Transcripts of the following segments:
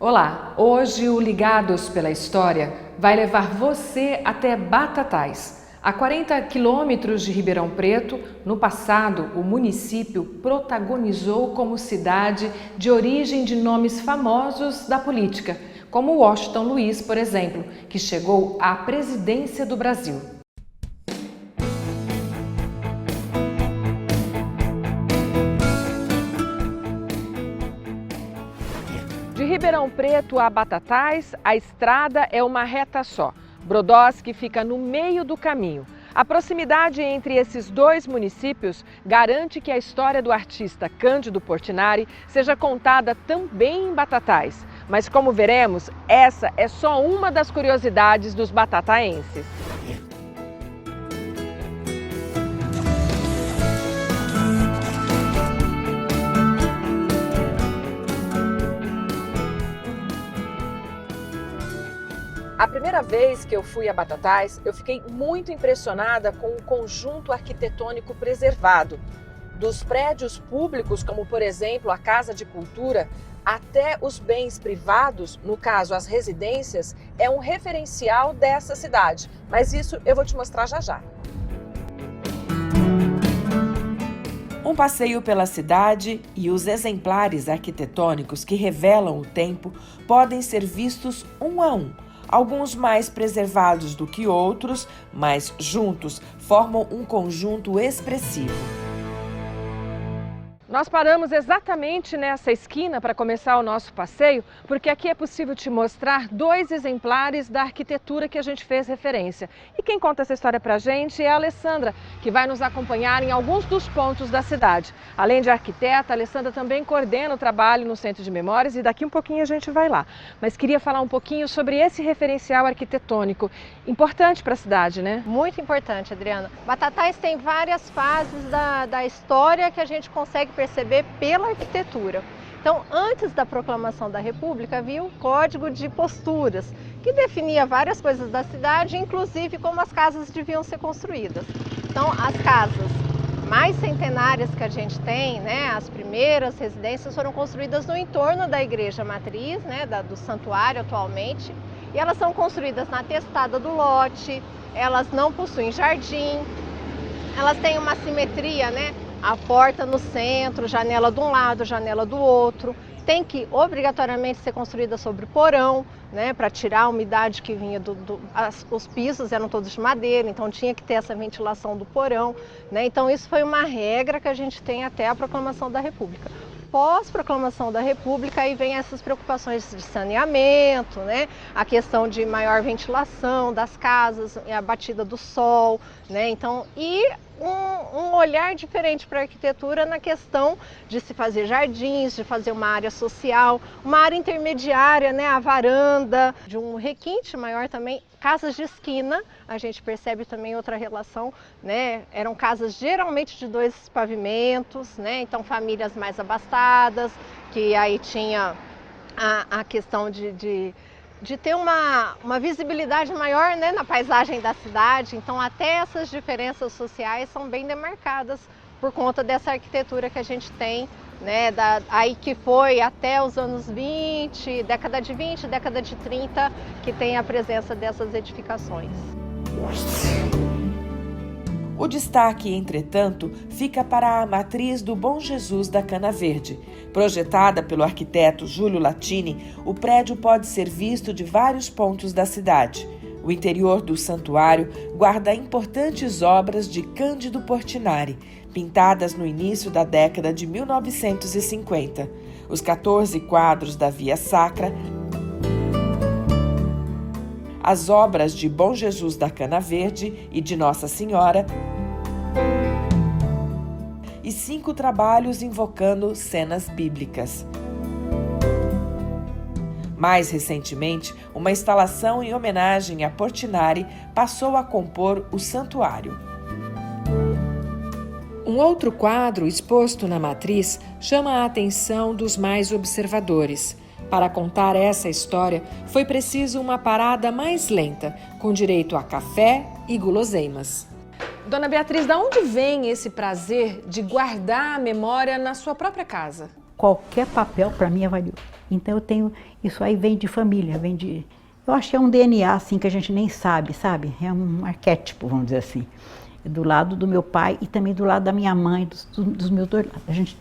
Olá, hoje o Ligados pela História vai levar você até Batatais. A 40 quilômetros de Ribeirão Preto, no passado, o município protagonizou como cidade de origem de nomes famosos da política, como Washington Luiz, por exemplo, que chegou à presidência do Brasil. De Ribeirão Preto a Batatais, a estrada é uma reta só. Brodowski fica no meio do caminho. A proximidade entre esses dois municípios garante que a história do artista Cândido Portinari seja contada também em Batatais. Mas como veremos, essa é só uma das curiosidades dos batataenses. A primeira vez que eu fui a Batatais, eu fiquei muito impressionada com o conjunto arquitetônico preservado. Dos prédios públicos, como por exemplo a Casa de Cultura, até os bens privados, no caso as residências, é um referencial dessa cidade. Mas isso eu vou te mostrar já já. Um passeio pela cidade e os exemplares arquitetônicos que revelam o tempo podem ser vistos um a um. Alguns mais preservados do que outros, mas juntos formam um conjunto expressivo. Nós paramos exatamente nessa esquina para começar o nosso passeio, porque aqui é possível te mostrar dois exemplares da arquitetura que a gente fez referência. E quem conta essa história para a gente é a Alessandra, que vai nos acompanhar em alguns dos pontos da cidade. Além de arquiteta, a Alessandra também coordena o trabalho no Centro de Memórias e daqui um pouquinho a gente vai lá. Mas queria falar um pouquinho sobre esse referencial arquitetônico, importante para a cidade, né? Muito importante, Adriana. Batatais tem várias fases da história que a gente consegue perceber pela arquitetura. Então, antes da proclamação da República, havia o Código de Posturas, que definia várias coisas da cidade, inclusive como as casas deviam ser construídas. Então, as casas mais centenárias que a gente tem, né, as primeiras residências foram construídas no entorno da igreja matriz, né, do santuário atualmente, e elas são construídas na testada do lote, elas não possuem jardim, elas têm uma simetria, né? A porta no centro, janela de um lado, janela do outro. Tem que obrigatoriamente ser construída sobre porão, né, para tirar a umidade que vinha os pisos eram todos de madeira, então tinha que ter essa ventilação do porão, né? Então isso foi uma regra que a gente tem até a proclamação da República. Pós-proclamação da República, aí vem essas preocupações de saneamento, né? A questão de maior ventilação das casas, a batida do sol, né? Então, um olhar diferente para a arquitetura na questão de se fazer jardins, de fazer uma área social, uma área intermediária, né? A varanda, de um requinte maior também. Casas de esquina, a gente percebe também outra relação, né? Eram casas geralmente de 2 pavimentos, né? Então famílias mais abastadas, que aí tinha a questão de ter uma visibilidade maior, né, na paisagem da cidade. Então até essas diferenças sociais são bem demarcadas por conta dessa arquitetura que a gente tem, né, aí que foi até os anos 20, década de 20, década de 30, que tem a presença dessas edificações. O destaque, entretanto, fica para a matriz do Bom Jesus da Cana Verde. Projetada pelo arquiteto Júlio Latini, o prédio pode ser visto de vários pontos da cidade. O interior do santuário guarda importantes obras de Cândido Portinari, pintadas no início da década de 1950. Os 14 quadros da Via Sacra, as obras de Bom Jesus da Cana Verde e de Nossa Senhora, e 5 trabalhos invocando cenas bíblicas. Mais recentemente, uma instalação em homenagem a Portinari passou a compor o santuário. Um outro quadro exposto na matriz chama a atenção dos mais observadores. Para contar essa história, foi preciso uma parada mais lenta, com direito a café e guloseimas. Dona Beatriz, de onde vem esse prazer de guardar a memória na sua própria casa? Qualquer papel para mim é valioso. Então eu tenho, isso aí vem de família, eu acho que é um DNA assim que a gente nem sabe, É um arquétipo, vamos dizer assim. Do lado do meu pai e também do lado da minha mãe, dos meus dois lados. A gente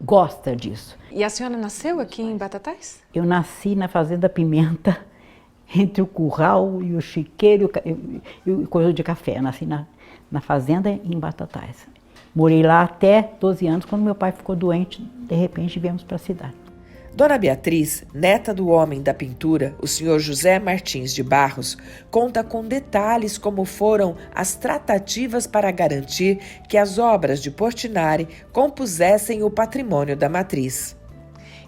gosta disso. E a senhora nasceu aqui em Batatais? Eu nasci na Fazenda Pimenta, entre o curral e o chiqueiro e o coisa de café. Eu nasci na fazenda em Batatais. Morei lá até 12 anos, quando meu pai ficou doente, de repente viemos para a cidade. Dona Beatriz, neta do homem da pintura, o senhor José Martins de Barros, conta com detalhes como foram as tratativas para garantir que as obras de Portinari compusessem o patrimônio da matriz.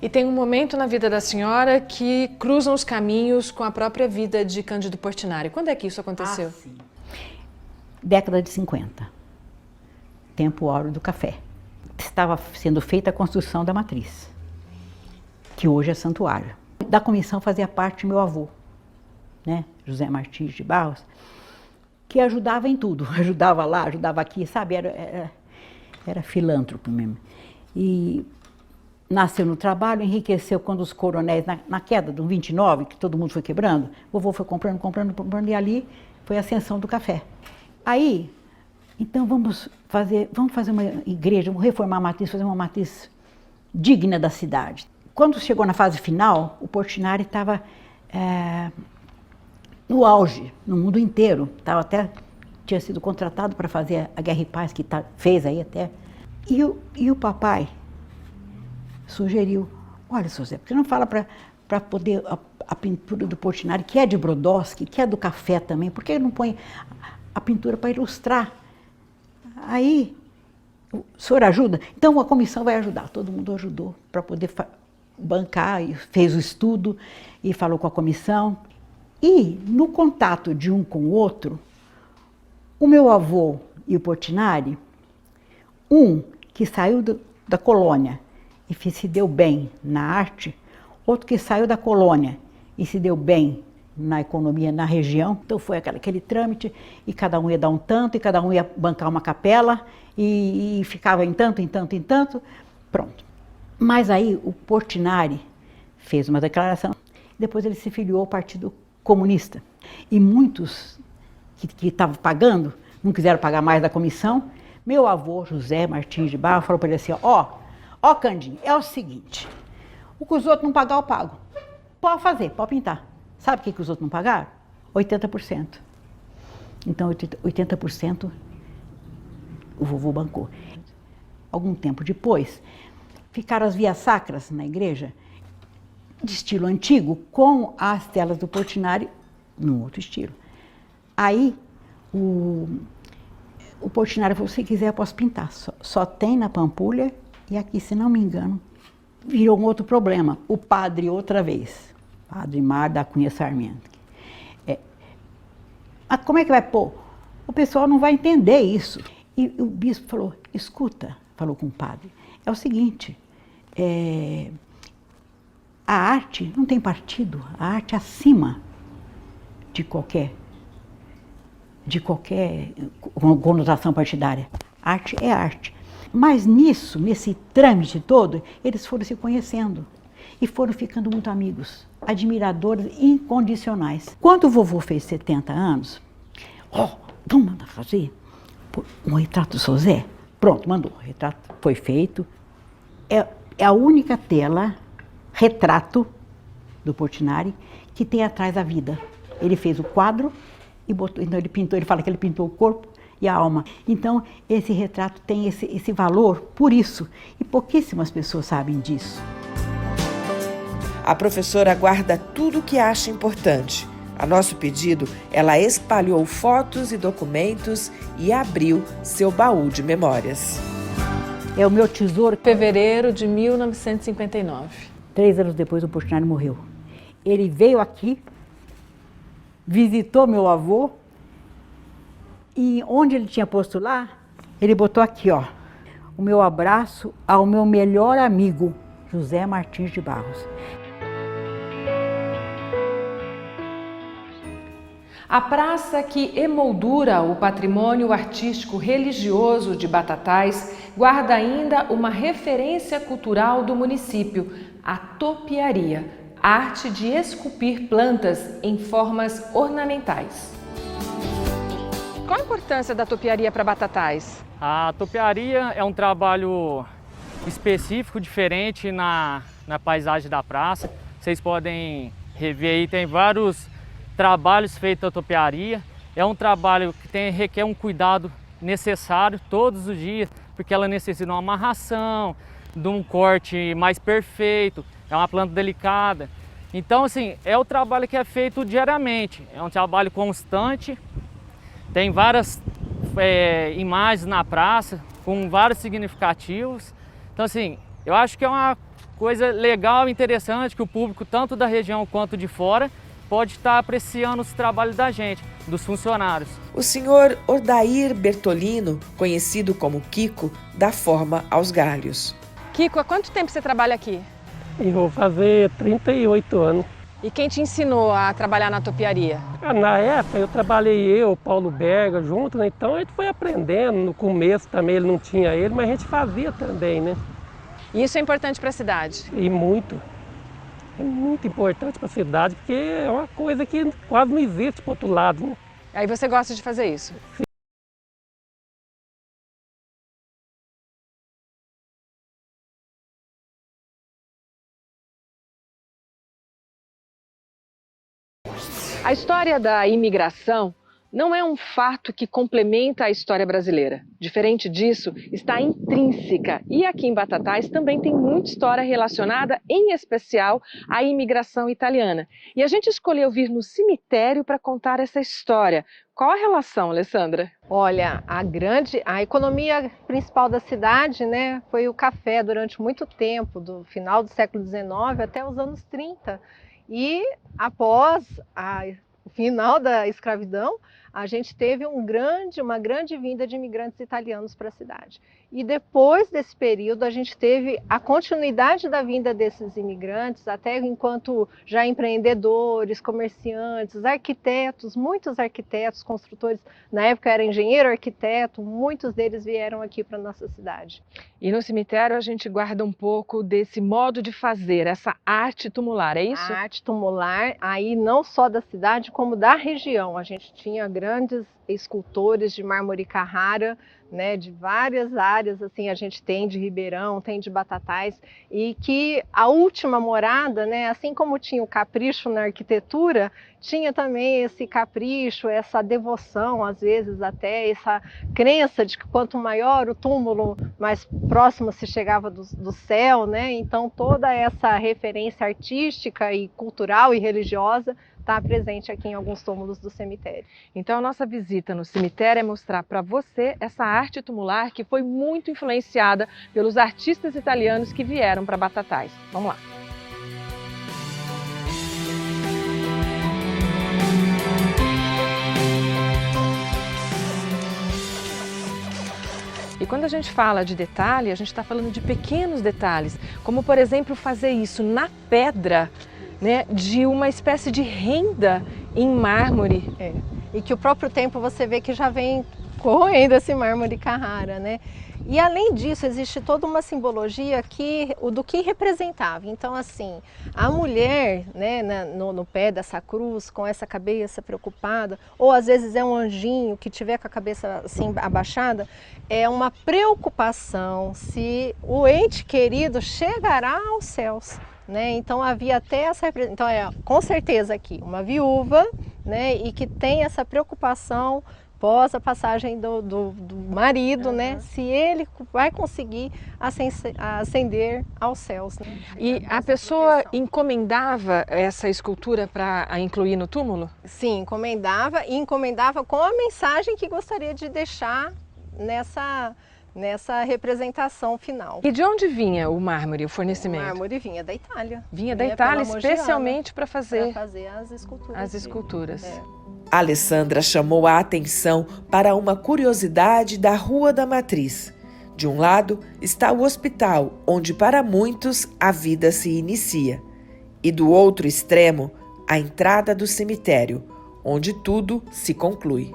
E tem um momento na vida da senhora que cruzam os caminhos com a própria vida de Cândido Portinari. Quando é que isso aconteceu? Sim. Década de 50. Tempo áureo do café. Estava sendo feita a construção da matriz, que hoje é santuário. Da comissão fazia parte meu avô, né? José Martins de Barros, que ajudava em tudo. Ajudava lá, ajudava aqui, sabe? Era filântropo mesmo. E nasceu no trabalho, enriqueceu quando os coronéis, na queda do 29, que todo mundo foi quebrando, o vovô foi comprando, e ali foi a ascensão do café. Aí, então vamos fazer uma igreja, vamos reformar a matriz, fazer uma matriz digna da cidade. Quando chegou na fase final, o Portinari estava no auge, no mundo inteiro. Tinha sido contratado para fazer a Guerra e Paz, que fez aí até. E o papai sugeriu, olha, seu Zé, por que não fala para poder a pintura do Portinari, que é de Brodowski, que é do café também, por que não põe a pintura para ilustrar? Aí, o senhor ajuda? Então a comissão vai ajudar, todo mundo ajudou para poder bancar, e fez o estudo e falou com a comissão. E no contato de um com o outro, o meu avô e o Portinari, um que saiu da colônia e se deu bem na arte, outro que saiu da colônia e se deu bem na economia, na região. Então foi aquele trâmite, e cada um ia dar um tanto, e cada um ia bancar uma capela, e ficava em tanto, pronto. Mas aí o Portinari fez uma declaração, depois ele se filiou ao Partido Comunista. E muitos que estavam pagando, não quiseram pagar mais da comissão. Meu avô, José Martins de Barros, falou para ele assim, ó Candinho, é o seguinte, o que os outros não pagar, eu pago. Pode fazer, pode pintar. Sabe o que os outros não pagaram? 80%. Então, 80% o vovô bancou. Algum tempo depois, ficaram as vias sacras na igreja, de estilo antigo, com as telas do Portinari, num outro estilo. Aí, o Portinari falou, se quiser eu posso pintar, só tem na Pampulha e aqui, se não me engano, virou um outro problema. O padre, outra vez, Padre Mar da Cunha Sarmento. Mas como é que vai pôr? O pessoal não vai entender isso. E o bispo falou, escuta, falou com o padre, é o seguinte, a arte não tem partido, a arte é acima de qualquer conotação partidária. Arte é arte. Mas nesse trâmite todo, eles foram se conhecendo e foram ficando muito amigos, admiradores incondicionais. Quando o vovô fez 70 anos, vamos mandar fazer um retrato do seu Zé? Pronto, mandou. O retrato foi feito. É a única tela, retrato do Portinari, que tem atrás a vida. Ele fez o quadro e botou, então ele fala que ele pintou o corpo e a alma. Então, esse retrato tem esse valor por isso, e pouquíssimas pessoas sabem disso. A professora guarda tudo o que acha importante. A nosso pedido, ela espalhou fotos e documentos e abriu seu baú de memórias. É o meu tesouro. Fevereiro de 1959. 3 anos depois, o Portinari morreu. Ele veio aqui, visitou meu avô, e onde ele tinha posto lá, ele botou aqui, o meu abraço ao meu melhor amigo, José Martins de Barros. A praça que emoldura o patrimônio artístico religioso de Batatais guarda ainda uma referência cultural do município, a topiaria, arte de esculpir plantas em formas ornamentais. Qual a importância da topiaria para Batatais? A topiaria é um trabalho específico, diferente na paisagem da praça. Vocês podem rever aí, tem vários trabalhos feitos na topiaria. É um trabalho que requer um cuidado necessário todos os dias, porque ela necessita de uma amarração, de um corte mais perfeito, é uma planta delicada. Então, assim, é o trabalho que é feito diariamente, é um trabalho constante. Tem várias imagens na praça, com vários significativos. Então, assim, eu acho que é uma coisa legal e interessante que o público, tanto da região quanto de fora, pode estar apreciando os trabalhos da gente, dos funcionários. O senhor Odair Bertolino, conhecido como Kiko, dá forma aos galhos. Kiko, há quanto tempo você trabalha aqui? Eu vou fazer 38 anos. E quem te ensinou a trabalhar na topiaria? Na época eu trabalhei o Paulo Berga junto, né? Então a gente foi aprendendo. No começo também ele não tinha ele, mas a gente fazia também, né? E isso é importante para a cidade? E muito. É muito importante para a cidade, porque é uma coisa que quase não existe para o outro lado, né? Aí você gosta de fazer isso? Sim. A história da imigração não é um fato que complementa a história brasileira. Diferente disso, está intrínseca. E aqui em Batatais também tem muita história relacionada, em especial, à imigração italiana. E a gente escolheu vir no cemitério para contar essa história. Qual a relação, Alessandra? Olha, a economia principal da cidade, né, foi o café durante muito tempo, do final do século XIX até os anos 30. E após o final da escravidão, a gente teve uma grande vinda de imigrantes italianos para a cidade. E depois desse período, a gente teve a continuidade da vinda desses imigrantes, até enquanto já empreendedores, comerciantes, arquitetos, muitos arquitetos, construtores, na época era engenheiro, arquiteto, muitos deles vieram aqui para a nossa cidade. E no cemitério a gente guarda um pouco desse modo de fazer, essa arte tumular, é isso? A arte tumular, aí não só da cidade, como da região. A gente tinha grandes escultores de mármore Carrara, né, de várias áreas, assim, a gente tem de Ribeirão, tem de Batatais, e que a última morada, né, assim como tinha o capricho na arquitetura, tinha também esse capricho, essa devoção, às vezes até essa crença de que quanto maior o túmulo, mais próximo se chegava do céu, né? Então toda essa referência artística e cultural e religiosa está presente aqui em alguns túmulos do cemitério. Então a nossa visita no cemitério é mostrar para você essa arte tumular que foi muito influenciada pelos artistas italianos que vieram para Batatais. Vamos lá. E quando a gente fala de detalhe, a gente está falando de pequenos detalhes, como por exemplo fazer isso na pedra, né, de uma espécie de renda em mármore. E que o próprio tempo você vê que já vem corroendo esse mármore Carrara, né? E além disso, existe toda uma simbologia do que representava. Então, assim, a mulher, né, no pé dessa cruz, com essa cabeça preocupada, ou às vezes é um anjinho que tiver com a cabeça assim abaixada, é uma preocupação se o ente querido chegará aos céus. Né? Então havia até essa, então com certeza aqui uma viúva, né, e que tem essa preocupação pós a passagem do marido, né, se ele vai conseguir ascender aos céus. Né? E a pessoa encomendava essa escultura para incluir no túmulo? Sim, encomendava com a mensagem que gostaria de deixar nessa representação final. E de onde vinha o mármore, o fornecimento? O mármore vinha da Itália. Vinha da Itália, especialmente para fazer as esculturas. As esculturas. Alessandra chamou a atenção para uma curiosidade da Rua da Matriz. De um lado está o hospital, onde para muitos a vida se inicia. E do outro extremo, a entrada do cemitério, onde tudo se conclui.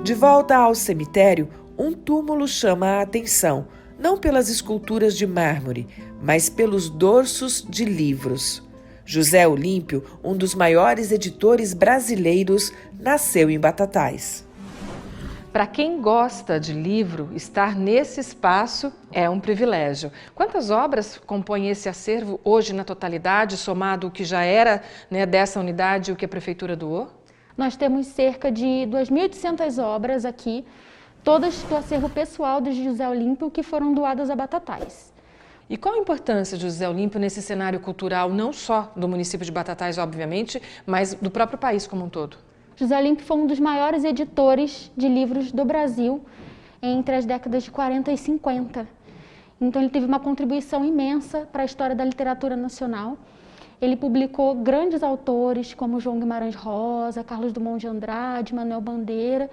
De volta ao cemitério, um túmulo chama a atenção, não pelas esculturas de mármore, mas pelos dorsos de livros. José Olímpio, um dos maiores editores brasileiros, nasceu em Batatais. Para quem gosta de livro, estar nesse espaço é um privilégio. Quantas obras compõem esse acervo hoje na totalidade, somado o que já era, né, dessa unidade e o que a Prefeitura doou? Nós temos cerca de 2.800 obras aqui, todas do acervo pessoal de José Olímpio, que foram doadas a Batatais. E qual a importância de José Olímpio nesse cenário cultural, não só do município de Batatais, obviamente, mas do próprio país como um todo? José Olímpio foi um dos maiores editores de livros do Brasil entre as décadas de 40 e 50. Então ele teve uma contribuição imensa para a história da literatura nacional. Ele publicou grandes autores como João Guimarães Rosa, Carlos Drummond de Andrade, Manuel Bandeira,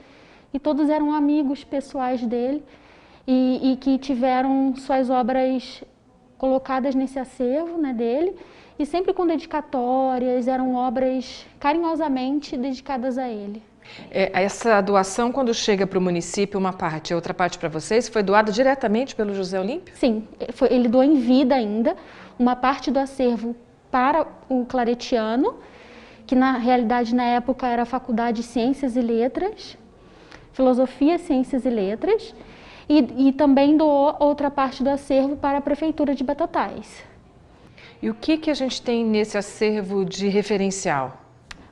e todos eram amigos pessoais dele e que tiveram suas obras colocadas nesse acervo, né, dele, e sempre com dedicatórias, eram obras carinhosamente dedicadas a ele. Essa doação, quando chega para o município, uma parte, a outra parte para vocês, foi doada diretamente pelo José Olímpio? Sim, ele doou em vida ainda, uma parte do acervo para o Claretiano, que na realidade na época era a Faculdade de Ciências e Letras, Filosofia, Ciências e Letras, e também doou outra parte do acervo para a Prefeitura de Batatais. E o que a gente tem nesse acervo de referencial?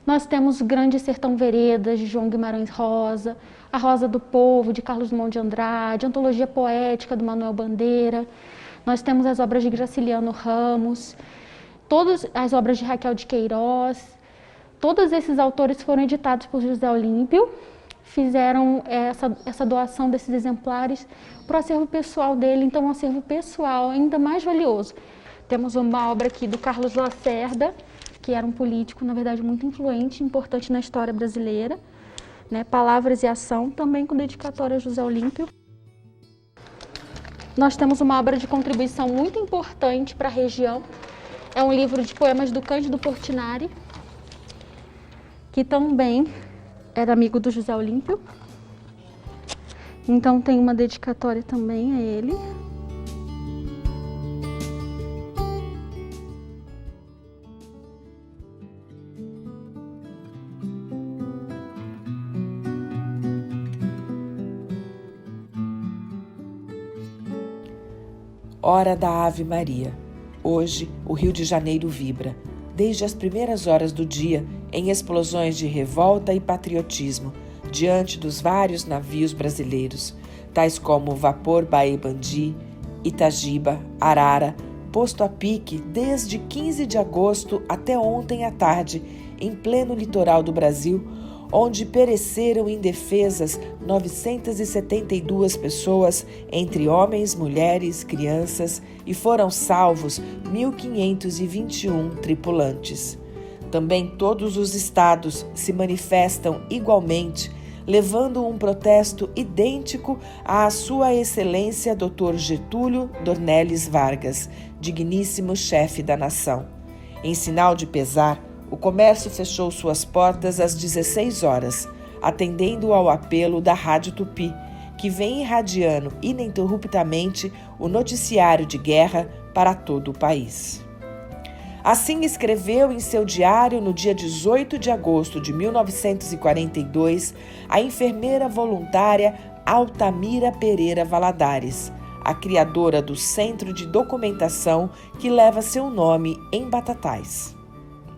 Nós temos o Grande Sertão Veredas, de João Guimarães Rosa, A Rosa do Povo, de Carlos Drummond de Andrade, Antologia Poética, do Manuel Bandeira. Nós temos as obras de Graciliano Ramos, todas as obras de Raquel de Queiroz. Todos esses autores foram editados por José Olímpio, fizeram essa doação desses exemplares para o acervo pessoal dele, então um acervo pessoal ainda mais valioso. Temos uma obra aqui do Carlos Lacerda, que era um político, na verdade, muito influente, importante na história brasileira, né? Palavras e Ação, também com dedicatória a José Olímpio. Nós temos uma obra de contribuição muito importante para a região, é um livro de poemas do Cândido Portinari, que também era amigo do José Olímpio, então tem uma dedicatória também a ele. Hora da Ave Maria. Hoje, o Rio de Janeiro vibra, desde as primeiras horas do dia, em explosões de revolta e patriotismo, diante dos vários navios brasileiros, tais como o vapor Baebandi, Itagiba, Arara, posto a pique desde 15 de agosto até ontem à tarde, em pleno litoral do Brasil, onde pereceram indefesas 972 pessoas, entre homens, mulheres, crianças, e foram salvos 1.521 tripulantes. Também todos os estados se manifestam igualmente, levando um protesto idêntico à Sua Excelência Dr. Getúlio Dornelles Vargas, digníssimo chefe da nação. Em sinal de pesar, o comércio fechou suas portas às 16 horas, atendendo ao apelo da Rádio Tupi, que vem irradiando ininterruptamente o noticiário de guerra para todo o país. Assim escreveu em seu diário no dia 18 de agosto de 1942 a enfermeira voluntária Altamira Pereira Valadares, a criadora do Centro de Documentação que leva seu nome em Batatais.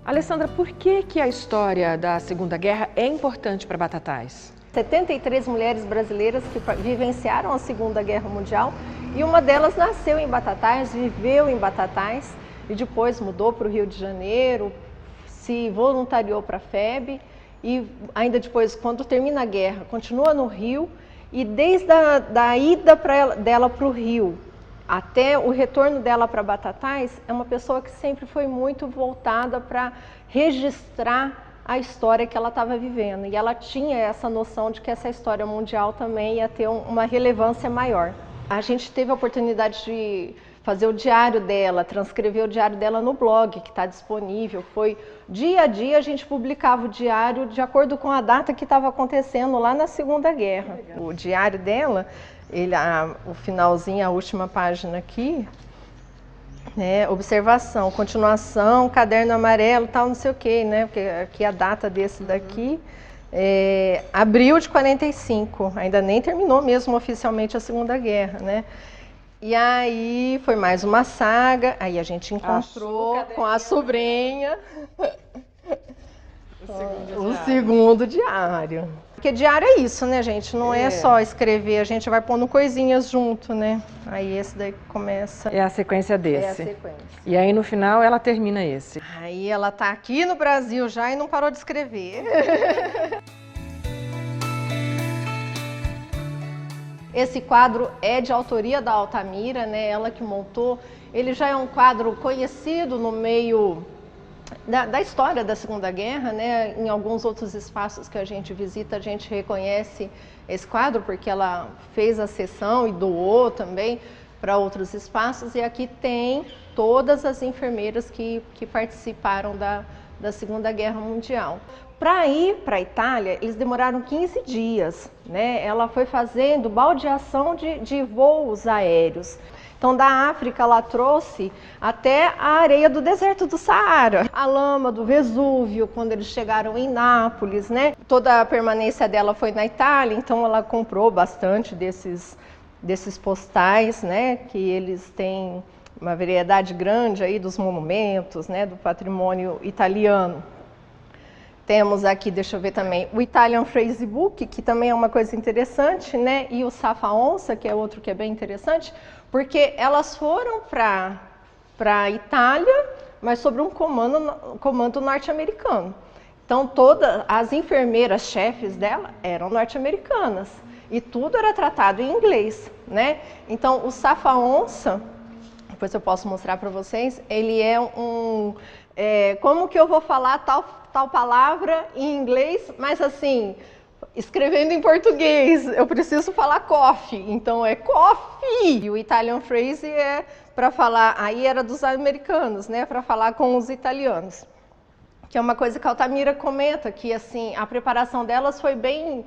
Alessandra, por que a história da Segunda Guerra é importante para Batatais? 73 mulheres brasileiras que vivenciaram a Segunda Guerra Mundial e uma delas nasceu em Batatais, viveu em Batatais e depois mudou para o Rio de Janeiro, se voluntariou para a FEB e ainda depois, quando termina a guerra, continua no Rio e desde a ida dela para o Rio até o retorno dela para Batatais, é uma pessoa que sempre foi muito voltada para registrar a história que ela estava vivendo. E ela tinha essa noção de que essa história mundial também ia ter uma relevância maior. A gente teve a oportunidade de fazer o diário dela, transcrever o diário dela no blog, que está disponível. Foi dia a dia a gente publicava o diário de acordo com a data que estava acontecendo lá na Segunda Guerra. O diário dela, o finalzinho, a última página aqui, né, observação, continuação, caderno amarelo, tal, não sei o quê, né, porque aqui a data desse daqui é abril de 45, ainda nem terminou mesmo oficialmente a Segunda Guerra, né. E aí foi mais uma saga, aí a gente encontrou com a sobrinha o segundo diário. Porque diário é isso, né, gente? Não é só escrever, a gente vai pondo coisinhas junto, né? Aí esse daí começa... É a sequência desse. É a sequência. E aí no final ela termina esse. Aí ela tá aqui no Brasil já e não parou de escrever. Esse quadro é de autoria da Altamira, né? Ela que montou. Ele já é um quadro conhecido no meio da história da Segunda Guerra, né? Em alguns outros espaços que a gente visita, a gente reconhece esse quadro, porque ela fez a sessão e doou também para outros espaços. E aqui tem todas as enfermeiras que participaram da Segunda Guerra Mundial. Para ir para a Itália, eles demoraram 15 dias, né? Ela foi fazendo baldeação de voos aéreos. Então, da África, ela trouxe até a areia do deserto do Saara, a lama do Vesúvio, quando eles chegaram em Nápoles, né? Toda a permanência dela foi na Itália, então ela comprou bastante desses postais, né? Que eles têm uma variedade grande aí dos monumentos, né? Do patrimônio italiano. Temos aqui, deixa eu ver também, o Italian Phrasebook, que também é uma coisa interessante, né? E o Safa-Onça, que é outro que é bem interessante, porque elas foram para a Itália, mas sob um comando norte-americano. Então, todas as enfermeiras chefes dela eram norte-americanas. E tudo era tratado em inglês, né? Então, o Safa-Onça, depois eu posso mostrar para vocês, ele é como que eu vou falar tal palavra em inglês, mas assim, escrevendo em português, eu preciso falar coffee, então é coffee. E o Italian phrase é para falar, aí era dos americanos, né, para falar com os italianos. Que é uma coisa que a Altamira comenta, que assim, a preparação delas foi bem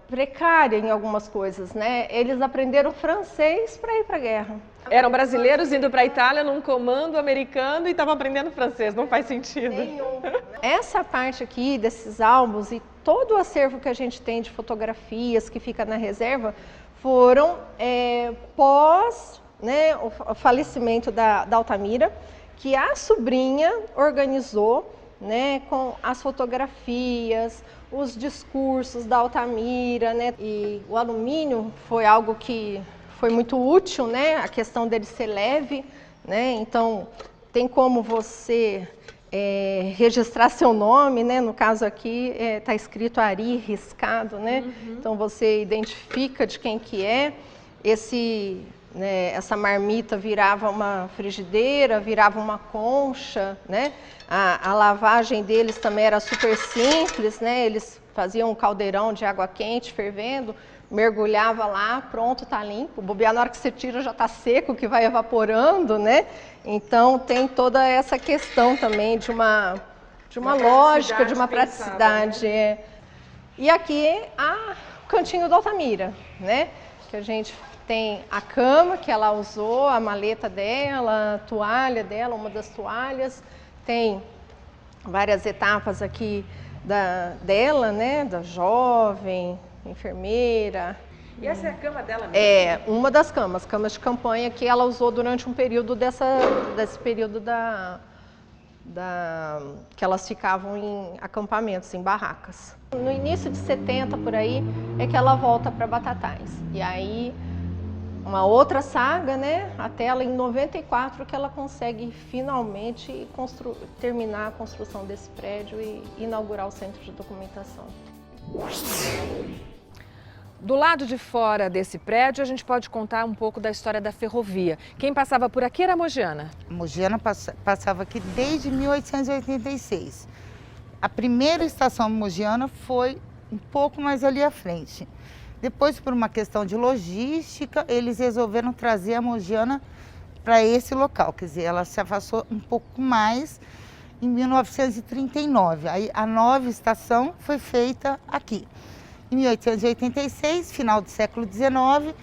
precária em algumas coisas, né? Eles aprenderam francês para ir para a guerra. Eram brasileiros indo para a Itália num comando americano e estavam aprendendo francês, não faz sentido. Nenhum. Essa parte aqui desses álbuns e todo o acervo que a gente tem de fotografias que fica na reserva foram pós, né, o falecimento da Altamira, que a sobrinha organizou, né, com as fotografias, os discursos da Altamira, né, e o alumínio foi algo que foi muito útil, né, a questão dele ser leve, né, então tem como você registrar seu nome, né, no caso aqui está escrito Ari riscado, né, então você identifica de quem que é, essa marmita virava uma frigideira, virava uma concha, né? A lavagem deles também era super simples, né? Eles faziam um caldeirão de água quente fervendo, mergulhava lá, pronto, tá limpo. Bobear na hora que você tira já tá seco, que vai evaporando, né? Então tem toda essa questão também de uma lógica, de uma praticidade. Né? E aqui o cantinho da Altamira, né? Que a gente tem a cama que ela usou, a maleta dela, a toalha dela, uma das toalhas. Tem várias etapas aqui dela, né? Da jovem, enfermeira. E essa é a cama dela mesmo? É, uma das camas de campanha que ela usou durante um período desse período que elas ficavam em acampamentos, em barracas. No início de 70, por aí, é que ela volta para Batatais. E aí, uma outra saga, né? Até ela em 94 que ela consegue finalmente terminar a construção desse prédio e inaugurar o centro de documentação. Do lado de fora desse prédio, a gente pode contar um pouco da história da ferrovia. Quem passava por aqui era a Mogiana. A Mogiana passava aqui desde 1886. A primeira estação mogiana foi um pouco mais ali à frente. Depois, por uma questão de logística, eles resolveram trazer a Mogiana para esse local, quer dizer, ela se afastou um pouco mais em 1939. Aí a nova estação foi feita aqui. Em 1886, final do século XIX,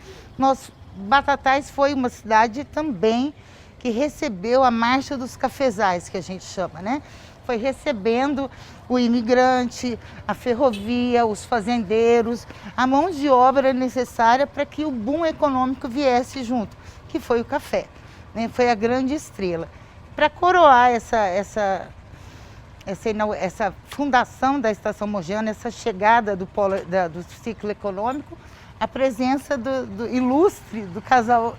Batatais foi uma cidade também que recebeu a marcha dos cafezais, que a gente chama, né? Foi recebendo o imigrante, a ferrovia, os fazendeiros, a mão de obra necessária para que o boom econômico viesse junto, que foi o café, né? Foi a grande estrela. Para coroar essa fundação da Estação Mogiana, essa chegada do ciclo econômico, a presença do ilustre do casal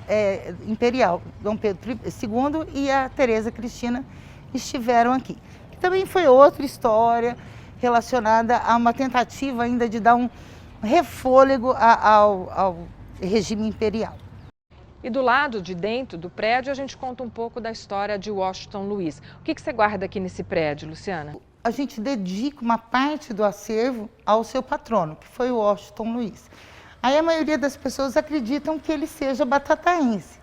imperial, Dom Pedro II e a Teresa Cristina, estiveram aqui. Que também foi outra história relacionada a uma tentativa ainda de dar um refôlego ao regime imperial. E do lado de dentro do prédio, a gente conta um pouco da história de Washington Luiz. O que você guarda aqui nesse prédio, Luciana? A gente dedica uma parte do acervo ao seu patrono, que foi o Washington Luiz. Aí a maioria das pessoas acreditam que ele seja batataense.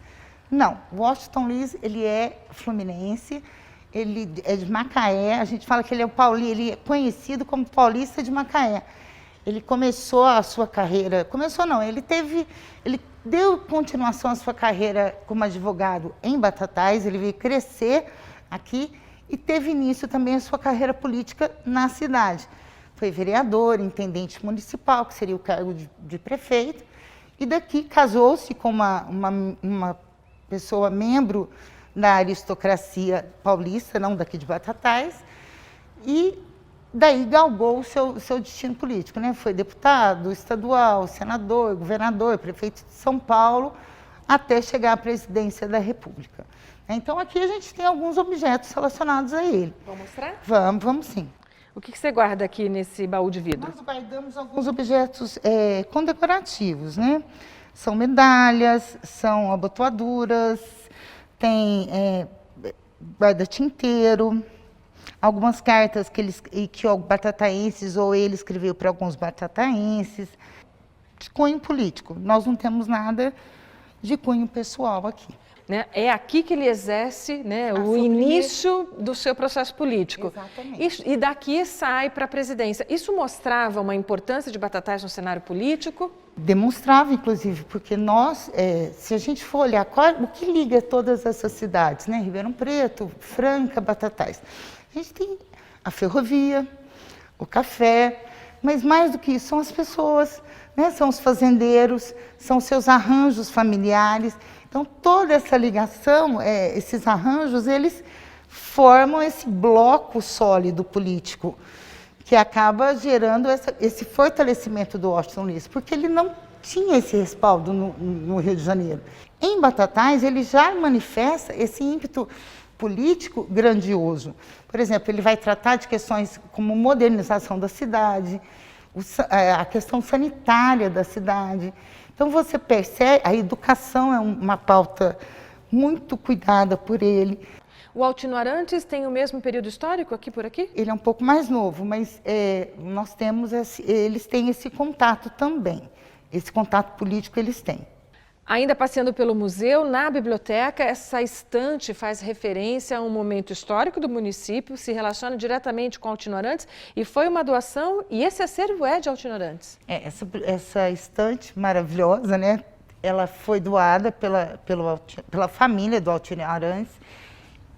Não, Washington Luiz, ele é fluminense, ele é de Macaé, a gente fala que ele é conhecido como paulista de Macaé. Ele começou a sua carreira, ele deu continuação à sua carreira como advogado em Batatais, ele veio crescer aqui e teve início também a sua carreira política na cidade. Foi vereador, intendente municipal, que seria o cargo de prefeito, e daqui casou-se com uma pessoa membro da aristocracia paulista, não daqui de Batatais, e daí galgou o seu destino político, né? Foi deputado estadual, senador, governador, prefeito de São Paulo, até chegar à presidência da República. Então aqui a gente tem alguns objetos relacionados a ele. Vamos mostrar? Vamos sim. O que você guarda aqui nesse baú de vidro? Nós guardamos alguns objetos condecorativos, né? São medalhas, são abotoaduras, tem guarda-tinteiro, algumas cartas que o batataenses ou ele escreveu para alguns batataenses, de cunho político. Nós não temos nada de cunho pessoal aqui. Né? É aqui que ele exerce, né, o início do seu processo político. Exatamente. E daqui sai para a presidência. Isso mostrava uma importância de Batatais no cenário político? Demonstrava, inclusive, porque nós, se a gente for olhar o que liga todas essas cidades, né, Ribeirão Preto, Franca, Batatais, a gente tem a ferrovia, o café, mas mais do que isso são as pessoas, né, são os fazendeiros, são seus arranjos familiares. Então, toda essa ligação, esses arranjos, eles formam esse bloco sólido político, que acaba gerando esse fortalecimento do Washington Luiz, porque ele não tinha esse respaldo no Rio de Janeiro. Em Batatais, ele já manifesta esse ímpeto político grandioso. Por exemplo, ele vai tratar de questões como modernização da cidade, a questão sanitária da cidade. Então você percebe, a educação é uma pauta muito cuidada por ele. O Altino Arantes tem o mesmo período histórico aqui por aqui? Ele é um pouco mais novo, mas eles têm esse contato também. Esse contato político eles têm. Ainda passeando pelo museu, na biblioteca, essa estante faz referência a um momento histórico do município, se relaciona diretamente com Altino Arantes e foi uma doação, e esse acervo é de Altino Arantes. Essa estante maravilhosa, né? Ela foi doada pela família do Altino Arantes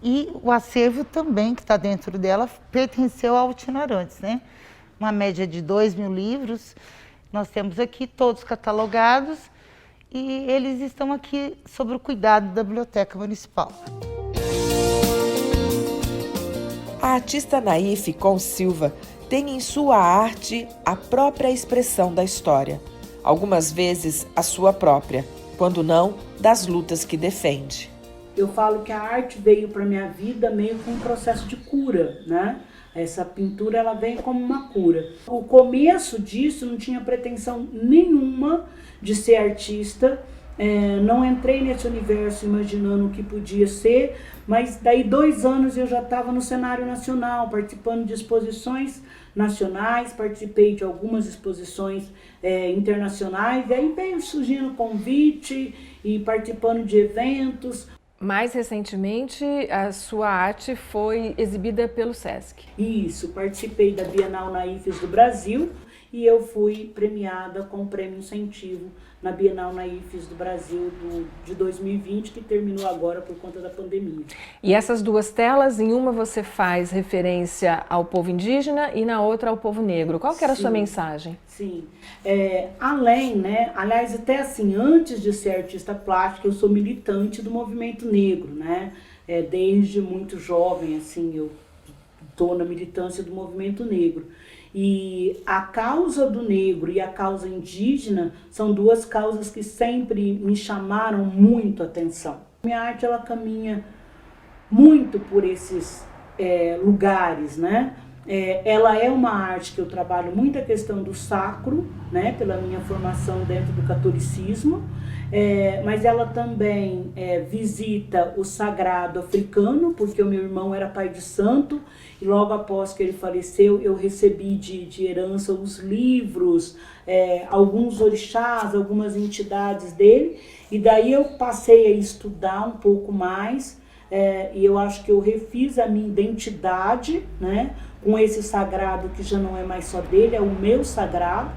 e o acervo também que está dentro dela pertenceu ao Altino Arantes, né? Uma média de 2.000 livros, nós temos aqui todos catalogados, e eles estão aqui sob o cuidado da Biblioteca Municipal. A artista Naif Com Silva tem em sua arte a própria expressão da história. Algumas vezes a sua própria, quando não, das lutas que defende. Eu falo que a arte veio para minha vida meio com um processo de cura, né? Essa pintura ela vem como uma cura. O começo disso não tinha pretensão nenhuma de ser artista, Não entrei nesse universo imaginando o que podia ser, mas daí 2 anos eu já estava no cenário nacional, participando de exposições nacionais, participei de algumas exposições internacionais, e aí veio surgindo convite e participando de eventos. Mais recentemente, a sua arte foi exibida pelo Sesc. Isso, participei da Bienal Naifes do Brasil e eu fui premiada com o Prêmio Incentivo na Bienal Naifes do Brasil de 2020, que terminou agora por conta da pandemia. E essas duas telas, em uma você faz referência ao povo indígena e na outra ao povo negro. Qual que era a sua mensagem? Sim, além, né, aliás, até assim, antes de ser artista plástica, eu sou militante do movimento negro, né, desde muito jovem, assim, eu estou na militância do movimento negro. E a causa do negro e a causa indígena são duas causas que sempre me chamaram muito a atenção. Minha arte, ela caminha muito por esses lugares, né? Ela é uma arte que eu trabalho muito a questão do sacro, né? Pela minha formação dentro do catolicismo, mas ela também visita o sagrado africano, porque o meu irmão era pai de santo, e logo após que ele faleceu, eu recebi de herança os livros, alguns orixás, algumas entidades dele, e daí eu passei a estudar um pouco mais, e eu acho que eu refiz a minha identidade, né, com esse sagrado que já não é mais só dele, é o meu sagrado.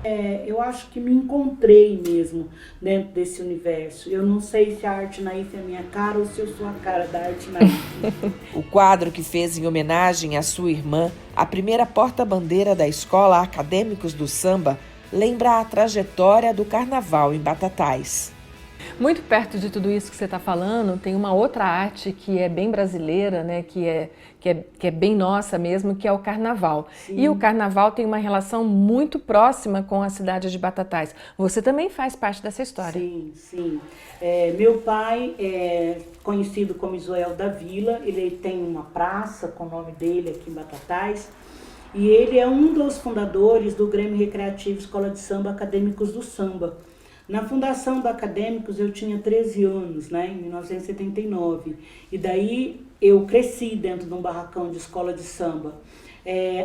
Eu acho que me encontrei mesmo dentro desse universo. Eu não sei se a arte naif é a minha cara ou se eu sou a cara da arte naif. O quadro que fez em homenagem à sua irmã, a primeira porta-bandeira da Escola Acadêmicos do Samba, lembra a trajetória do carnaval em Batatais. Muito perto de tudo isso que você está falando, tem uma outra arte que é bem brasileira, né, que é bem nossa mesmo, que é o carnaval. Sim. E o carnaval tem uma relação muito próxima com a cidade de Batatais. Você também faz parte dessa história. Sim, sim. Meu pai é conhecido como Isoel da Vila, ele tem uma praça com o nome dele aqui em Batatais, e ele é um dos fundadores do Grêmio Recreativo Escola de Samba Acadêmicos do Samba. Na fundação do Acadêmicos eu tinha 13 anos, né, em 1979, e daí eu cresci dentro de um barracão de escola de samba.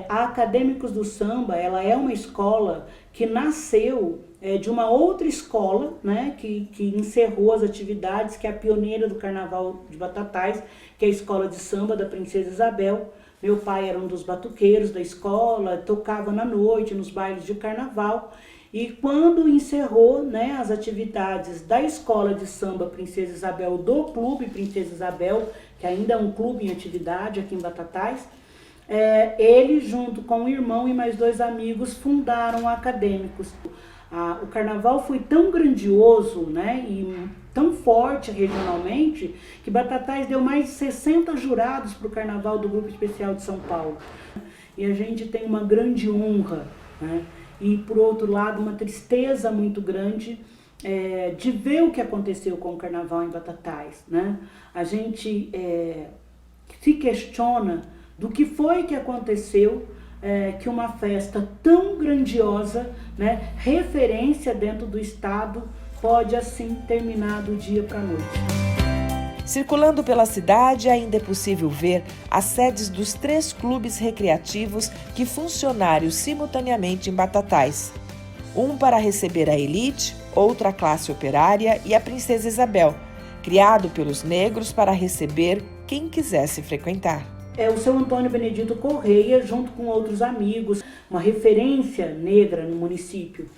A Acadêmicos do Samba, ela é uma escola que nasceu de uma outra escola, né, que encerrou as atividades, que é a pioneira do Carnaval de Batatais, que é a Escola de Samba da Princesa Isabel. Meu pai era um dos batuqueiros da escola, tocava na noite, nos bailes de carnaval. E quando encerrou, né, as atividades da Escola de Samba Princesa Isabel, do Clube Princesa Isabel, que ainda é um clube em atividade aqui em Batatais, ele, junto com o irmão e mais 2 amigos, fundaram a Acadêmicos. O carnaval foi tão grandioso, né, e tão forte regionalmente, que Batatais deu mais de 60 jurados para o Carnaval do Grupo Especial de São Paulo. E a gente tem uma grande honra, né? E, por outro lado, uma tristeza muito grande de ver o que aconteceu com o Carnaval em Batatais, né? A gente se questiona do que foi que aconteceu, que uma festa tão grandiosa, né, referência dentro do estado, pode assim terminar do dia para a noite. Circulando pela cidade, ainda é possível ver as sedes dos 3 clubes recreativos que funcionaram simultaneamente em Batatais. Um para receber a elite, outra a classe operária e a Princesa Isabel, criado pelos negros para receber quem quisesse frequentar. O seu Antônio Benedito Correia, junto com outros amigos, uma referência negra no município.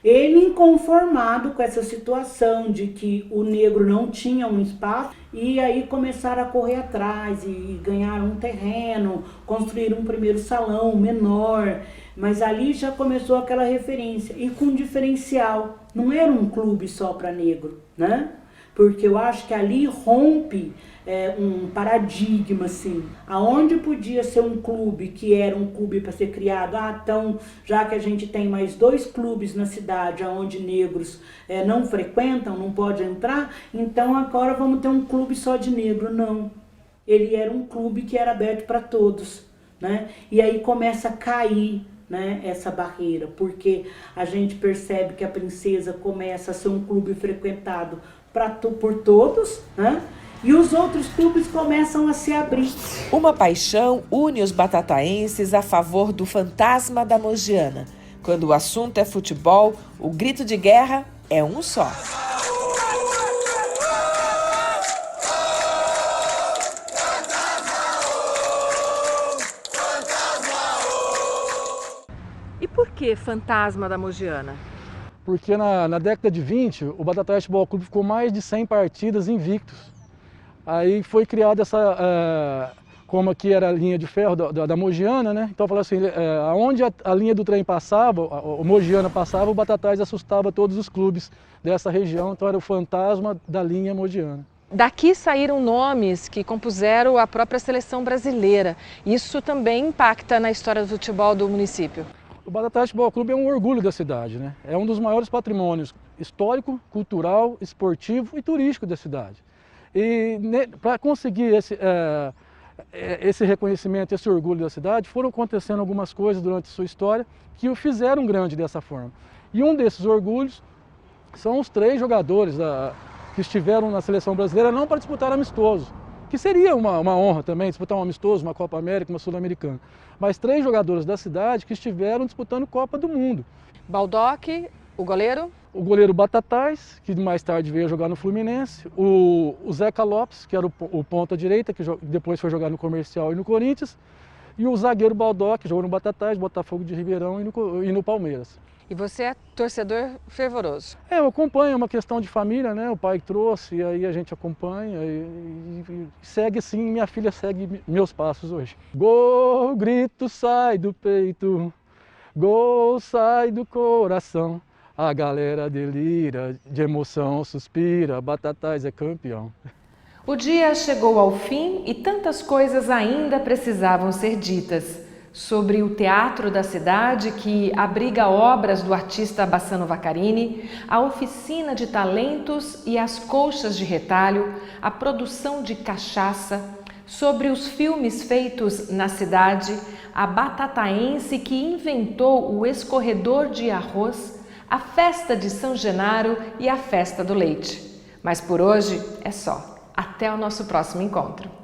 Ele, inconformado com essa situação de que o negro não tinha um espaço, e aí começaram a correr atrás e ganharam um terreno, construíram um primeiro salão menor, mas ali já começou aquela referência, e com um diferencial, não era um clube só para negro, né? Porque eu acho que ali rompe um paradigma, assim, aonde podia ser um clube que era um clube para ser criado, então, já que a gente tem mais 2 clubes na cidade onde negros não frequentam, não pode entrar, então agora vamos ter um clube só de negro. Não, ele era um clube que era aberto para todos, né? E aí começa a cair né, essa barreira, porque a gente percebe que a Princesa começa a ser um clube frequentado por todos, né? E os outros clubes começam a se abrir. Uma paixão une os batataenses a favor do fantasma da Mogiana. Quando o assunto é futebol, o grito de guerra é um só. E por que fantasma da Mogiana? Porque na década de 20, o Batatais Futebol Clube ficou mais de 100 partidas invictos. Aí foi criada essa, como aqui era a linha de ferro da Mogiana, né? Então falou assim, aonde a linha do trem passava, o Mogiana passava, o Batatais assustava todos os clubes dessa região, então era o fantasma da linha Mogiana. Daqui saíram nomes que compuseram a própria seleção brasileira. Isso também impacta na história do futebol do município. O Batatais Futebol Clube é um orgulho da cidade, né? É um dos maiores patrimônios histórico, cultural, esportivo e turístico da cidade. E para conseguir esse reconhecimento, esse orgulho da cidade, foram acontecendo algumas coisas durante a sua história que o fizeram grande dessa forma. E um desses orgulhos são os 3 jogadores que estiveram na seleção brasileira não para disputar amistoso, que seria uma honra também disputar um amistoso, uma Copa América, uma Sul-Americana. Mas 3 jogadores da cidade que estiveram disputando Copa do Mundo. Baldock, o goleiro? O goleiro Batatais, que mais tarde veio jogar no Fluminense. O Zeca Lopes, que era o ponta-direita, que depois foi jogar no Comercial e no Corinthians. E o zagueiro Baldock, que jogou no Batatais, Botafogo de Ribeirão e no Palmeiras. E você é torcedor fervoroso? Eu acompanho, é uma questão de família, né? O pai trouxe, e aí a gente acompanha e segue sim, minha filha segue meus passos hoje. Gol, grito sai do peito, gol sai do coração. A galera delira, de emoção suspira, Batatais é campeão. O dia chegou ao fim e tantas coisas ainda precisavam ser ditas. Sobre o teatro da cidade, que abriga obras do artista Bassano Vaccarini, a oficina de talentos e as colchas de retalho, a produção de cachaça, sobre os filmes feitos na cidade, a batataense que inventou o escorredor de arroz, a festa de São Genaro e a festa do leite. Mas por hoje é só. Até o nosso próximo encontro.